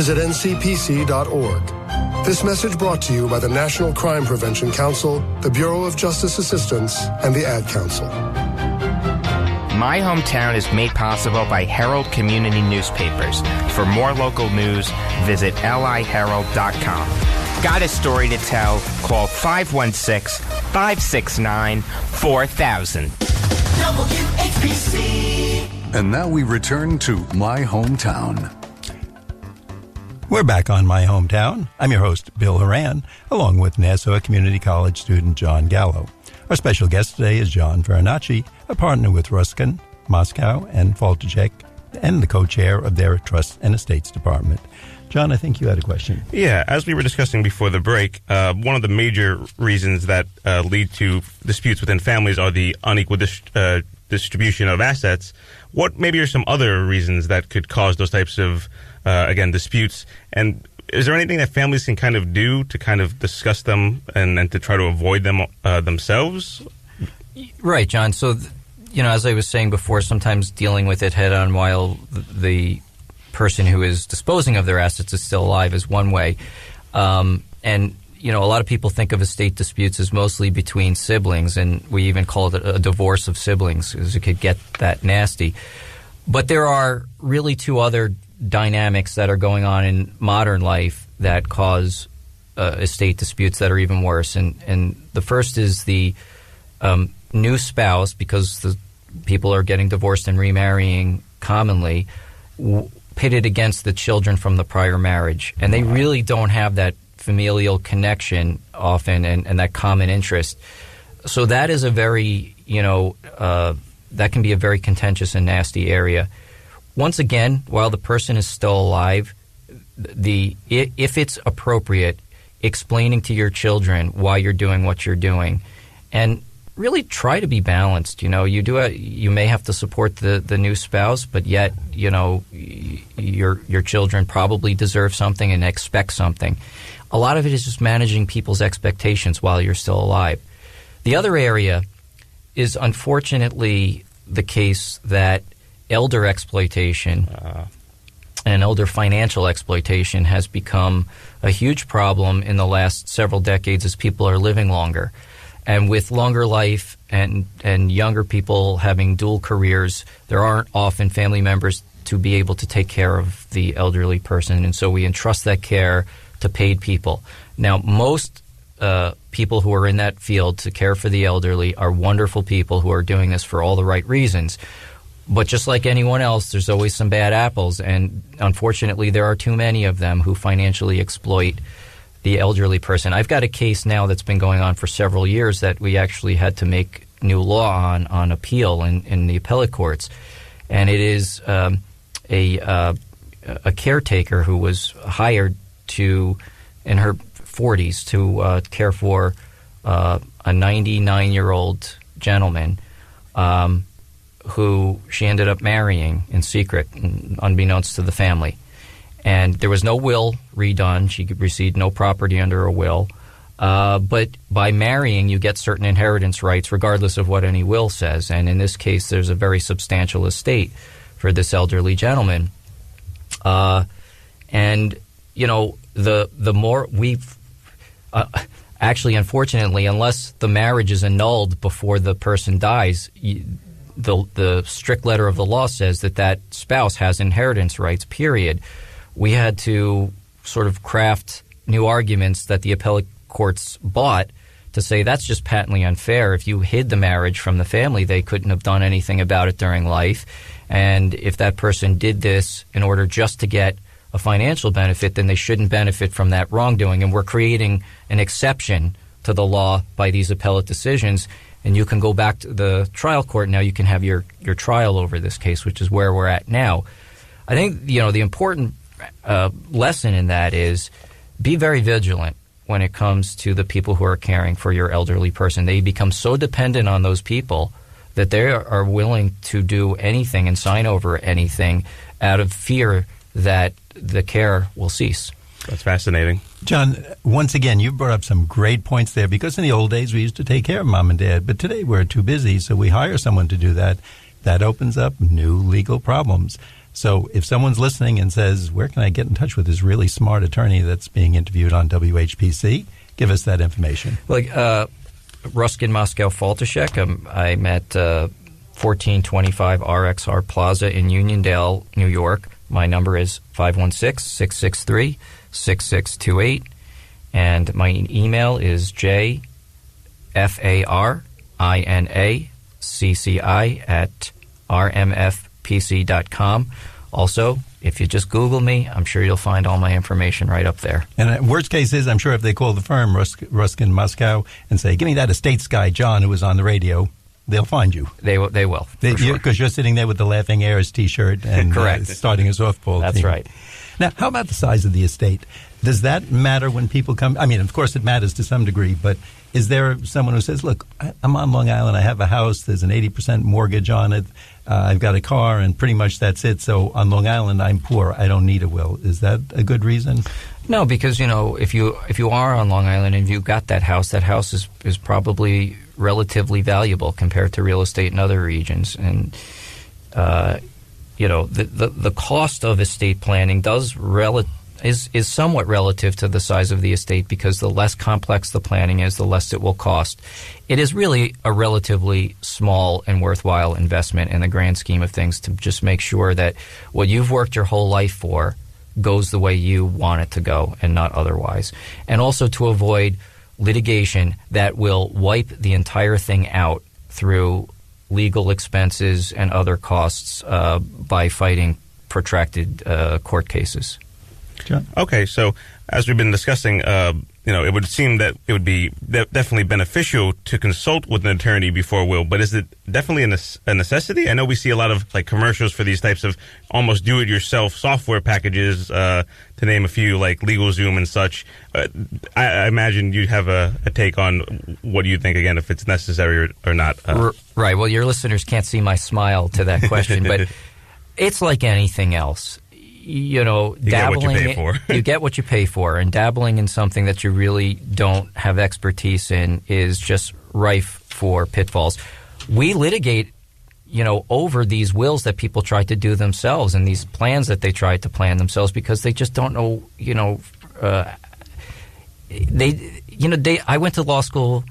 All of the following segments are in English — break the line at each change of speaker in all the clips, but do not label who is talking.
visit ncpc.org. This message brought to you by the National Crime Prevention Council, the Bureau of Justice Assistance, and the Ad Council.
My Hometown is made possible by Herald Community Newspapers. For more local news, visit liherald.com. Got a story to tell? Call 516-569-4000.
WHPC.
And now we return to My Hometown.
We're back on My Hometown. I'm your host, Bill Horan, along with Nassau Community College student John Gallo. Our special guest today is John Farinacci, a partner with Ruskin, Moscou, and Faltischek, and the co-chair of their Trust and Estates Department. John, I think you had a question.
Yeah, as we were discussing before the break, one of the major reasons that lead to disputes within families are the unequal distribution of assets. What maybe are some other reasons that could cause those types of, disputes? And is there anything that families can kind of do to kind of discuss them and to try to avoid them themselves?
Right, John. So, as I was saying before, sometimes dealing with it head on while the person who is disposing of their assets is still alive is one way. And a lot of people think of estate disputes as mostly between siblings, and we even call it a divorce of siblings because it could get that nasty. But there are really two other dynamics that are going on in modern life that cause estate disputes that are even worse. And the first is the new spouse, because the people are getting divorced and remarrying commonly, pitted against the children from the prior marriage. And they really don't have that familial connection often and that common interest. So that is a very, that can be a very contentious and nasty area. Once again, while the person is still alive, if it's appropriate, explaining to your children why you're doing what you're doing, and really try to be balanced. You may have to support the new spouse, but yet your children probably deserve something and expect something. A lot of it is just managing people's expectations while you're still alive. The other area is unfortunately the case that elder exploitation and elder financial exploitation has become a huge problem in the last several decades as people are living longer. And with longer life and younger people having dual careers, there aren't often family members to be able to take care of the elderly person. And so we entrust that care to paid people. Now, most people who are in that field to care for the elderly are wonderful people who are doing this for all the right reasons. But just like anyone else, there's always some bad apples, and unfortunately there are too many of them who financially exploit the elderly person. I've got a case now that's been going on for several years that we actually had to make new law on appeal in the appellate courts. And it is a caretaker who was hired in her 40s to care for a 99-year-old gentleman who she ended up marrying in secret, unbeknownst to the family. And there was no will redone. She received no property under a will. But by marrying, you get certain inheritance rights regardless of what any will says. And in this case, there's a very substantial estate for this elderly gentleman. The more we've... actually, unfortunately, unless the marriage is annulled before the person dies, the strict letter of the law says that spouse has inheritance rights, period. We had to sort of craft new arguments that the appellate courts bought to say that's just patently unfair. If you hid the marriage from the family, they couldn't have done anything about it during life. And if that person did this in order just to get a financial benefit, then they shouldn't benefit from that wrongdoing. And we're creating an exception to the law by these appellate decisions. And you can go back to the trial court now. You can have your trial over this case, which is where we're at now. I think, the important lesson in that is be very vigilant when it comes to the people who are caring for your elderly person. They become so dependent on those people that they are willing to do anything and sign over anything out of fear that the care will cease.
That's fascinating.
John, once again, you brought up some great points there, because in the old days we used to take care of mom and dad, but today we're too busy, so we hire someone to do that. That opens up new legal problems. So if someone's listening and says, where can I get in touch with this really smart attorney that's being interviewed on WHPC, give us that information.
Like Ruskin Moscou Faltischek, I'm at 1425 RXR Plaza in Uniondale, New York. My number is 516-663-6628. And my email is jfarinacci@rmfpc.com. Also, if you just Google me, I'm sure you'll find all my information right up there.
And worst case is, I'm sure if they call the firm, Ruskin Moscow, and say, give me that estates guy, John, who was on the radio, they'll find you.
They will.
Because you're sitting there with the Laughing Heirs T-shirt and
Correct.
Starting a softball
That's
team.
right.
Now, how about the size of the estate? Does that matter when people come? I mean, of course it matters to some degree, but is there someone who says, look, I'm on Long Island, I have a house, there's an 80% mortgage on it, I've got a car, and pretty much that's it, so on Long Island I'm poor, I don't need a will. Is that a good reason?
No, because, if you are on Long Island and you've got that house is probably relatively valuable compared to real estate in other regions. And, the cost of estate planning is somewhat relative to the size of the estate, because the less complex the planning is, the less it will cost. It is really a relatively small and worthwhile investment in the grand scheme of things to just make sure that what you've worked your whole life for goes the way you want it to go and not otherwise. And also to avoid litigation that will wipe the entire thing out through legal expenses and other costs by fighting protracted court cases.
John?
Okay, so as we've been discussing, it would seem that it would be definitely beneficial to consult with an attorney before a will, but is it definitely a necessity? I know we see a lot of commercials for these types of almost do-it-yourself software packages, to name a few, like LegalZoom and such. I imagine you have a take on what do you think, again, if it's necessary or not.
Right. Well, your listeners can't see my smile to that question, but it's like anything else. Dabbling,
get what you pay for.
You get what you pay for, and dabbling in something that you really don't have expertise in is just rife for pitfalls. We litigate, over these wills that people try to do themselves and these plans that they try to plan themselves because they just don't know, I went to law school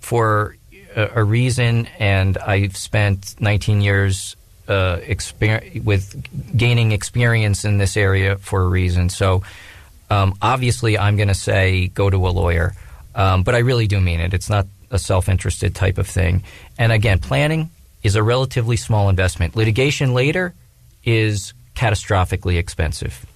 for a reason, and I've spent 19 years gaining experience in this area for a reason. So obviously I'm going to say go to a lawyer, but I really do mean it. It's not a self-interested type of thing. And again, planning is a relatively small investment. Litigation later is catastrophically expensive.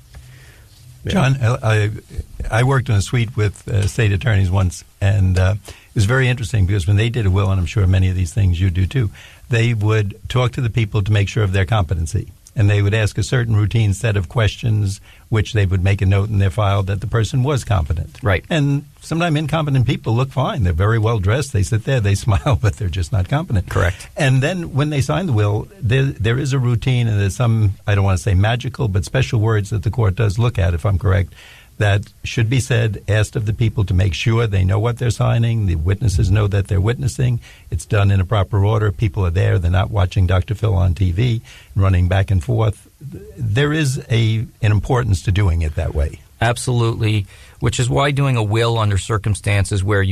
John, I worked in a suite with state attorneys once, and it was very interesting because when they did a will, and I'm sure many of these things you do too, they would talk to the people to make sure of their competency. And they would ask a certain routine set of questions, which they would make a note in their file that the person was competent.
Right.
And sometimes incompetent people look fine. They're very well dressed. They sit there, they smile, but they're just not competent.
Correct.
And then when they sign the will, there is a routine, and there's some, I don't want to say magical, but special words that the court does look at, if I'm correct, that should be said, asked of the people to make sure they know what they're signing, the witnesses know that they're witnessing, it's done in a proper order, people are there, they're not watching Dr. Phil on TV, running back and forth. There is an importance to doing it that way.
Absolutely, which is why doing a will under circumstances where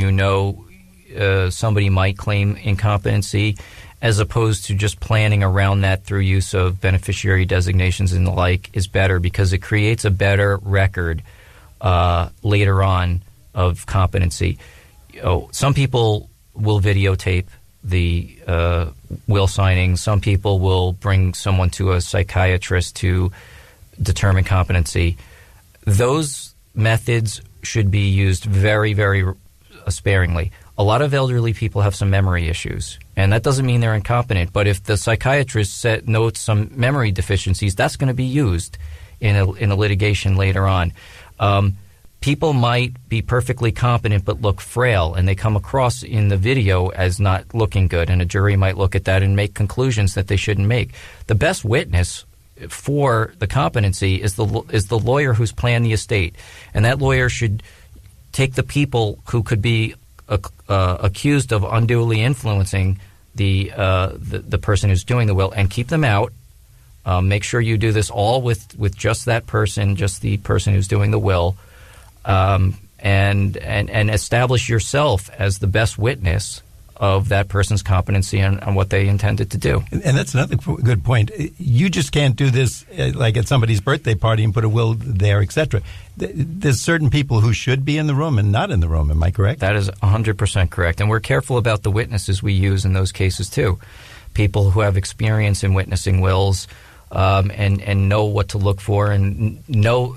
somebody might claim incompetency, as opposed to just planning around that through use of beneficiary designations and the like, is better, because it creates a better record later on of competency. Some people will videotape the will signing. Some people will bring someone to a psychiatrist to determine competency. Those methods should be used very, very sparingly. A lot of elderly people have some memory issues, and that doesn't mean they're incompetent. But if the psychiatrist notes some memory deficiencies, that's going to be used in a litigation later on. People might be perfectly competent but look frail, and they come across in the video as not looking good, and a jury might look at that and make conclusions that they shouldn't make. The best witness for the competency is the lawyer who's planned the estate, and that lawyer should take the people who could be accused of unduly influencing the person who's doing the will and keep them out Make sure you do this all with just that person, just the person who's doing the will, and establish yourself as the best witness of that person's competency on what they intended to do.
And that's another good point. You just can't do this like at somebody's birthday party and put a will there, etc. There's certain people who should be in the room and not in the room. Am I correct?
That is 100% correct. And we're careful about the witnesses we use in those cases, too. People who have experience in witnessing wills and know what to look for and know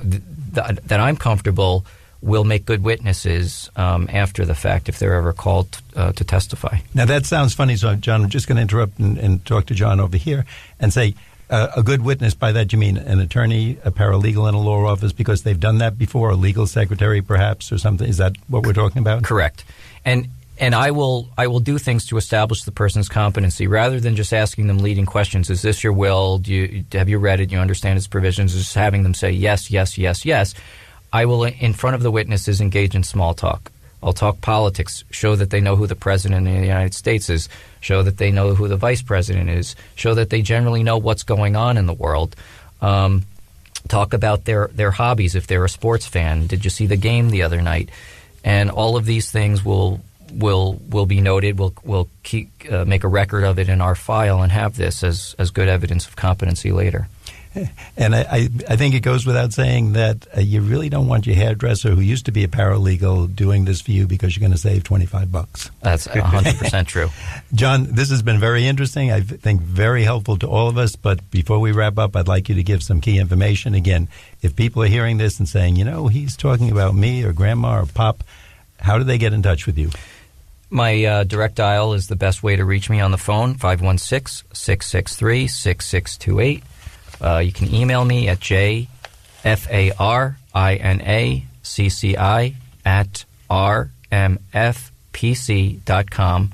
that I'm comfortable will make good witnesses after the fact if they're ever called to testify.
Now, that sounds funny, so, John, I'm just going to interrupt and talk to John over here and say a good witness. By that, you mean an attorney, a paralegal in a law office because they've done that before, a legal secretary perhaps or something? Is that what we're talking about?
Correct. And I will do things to establish the person's competency rather than just asking them leading questions. Is this your will? Have you read it? Do you understand its provisions? Just having them say yes, yes, yes, yes. I will, in front of the witnesses, engage in small talk. I'll talk politics, show that they know who the president of the United States is, show that they know who the vice president is, show that they generally know what's going on in the world. Talk about their hobbies if they're a sports fan. Did you see the game the other night? And all of these things will be noted. We'll make a record of it in our file and have this as good evidence of competency later.
And I think it goes without saying that you really don't want your hairdresser who used to be a paralegal doing this for you because you're going to save $25.
That's 100% true.
John, this has been very interesting. I think very helpful to all of us. But before we wrap up, I'd like you to give some key information. Again, if people are hearing this and saying, he's talking about me or grandma or pop, how do they get in touch with you?
My direct dial is the best way to reach me on the phone, 516-663-6628. You can email me at jfarinacci@rmfpc.com,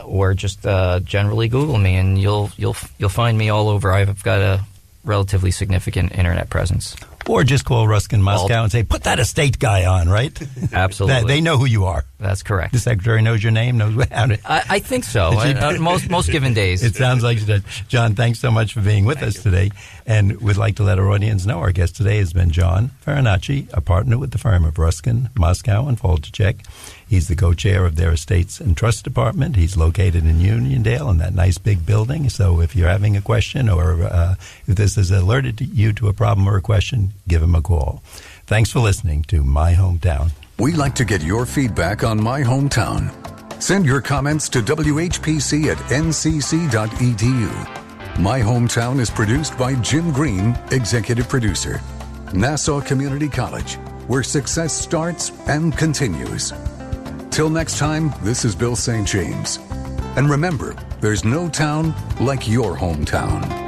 or just generally Google me, and you'll find me all over. I've got a relatively significant internet presence.
Or just call Ruskin Moscou and say, put that estate guy on, right?
Absolutely.
They know who you are.
That's correct.
The secretary knows your name, knows how to...
I think so. Most given days.
It sounds like that. John, thanks so much for being with us today. And we'd like to let our audience know our guest today has been John Farinacci, a partner with the firm of Ruskin, Moscou Faltischek. He's the co-chair of their Estates and Trust Department. He's located in Uniondale in that nice big building. So if you're having a question or if this has alerted you to a problem or a question, give him a call. Thanks for listening to My Hometown.
We like to get your feedback on My Hometown. Send your comments to whpc@ncc.edu. My Hometown is produced by Jim Green, executive producer. Nassau Community College, where success starts and continues. Till next time, this is Bill St. James. And remember, there's no town like your hometown.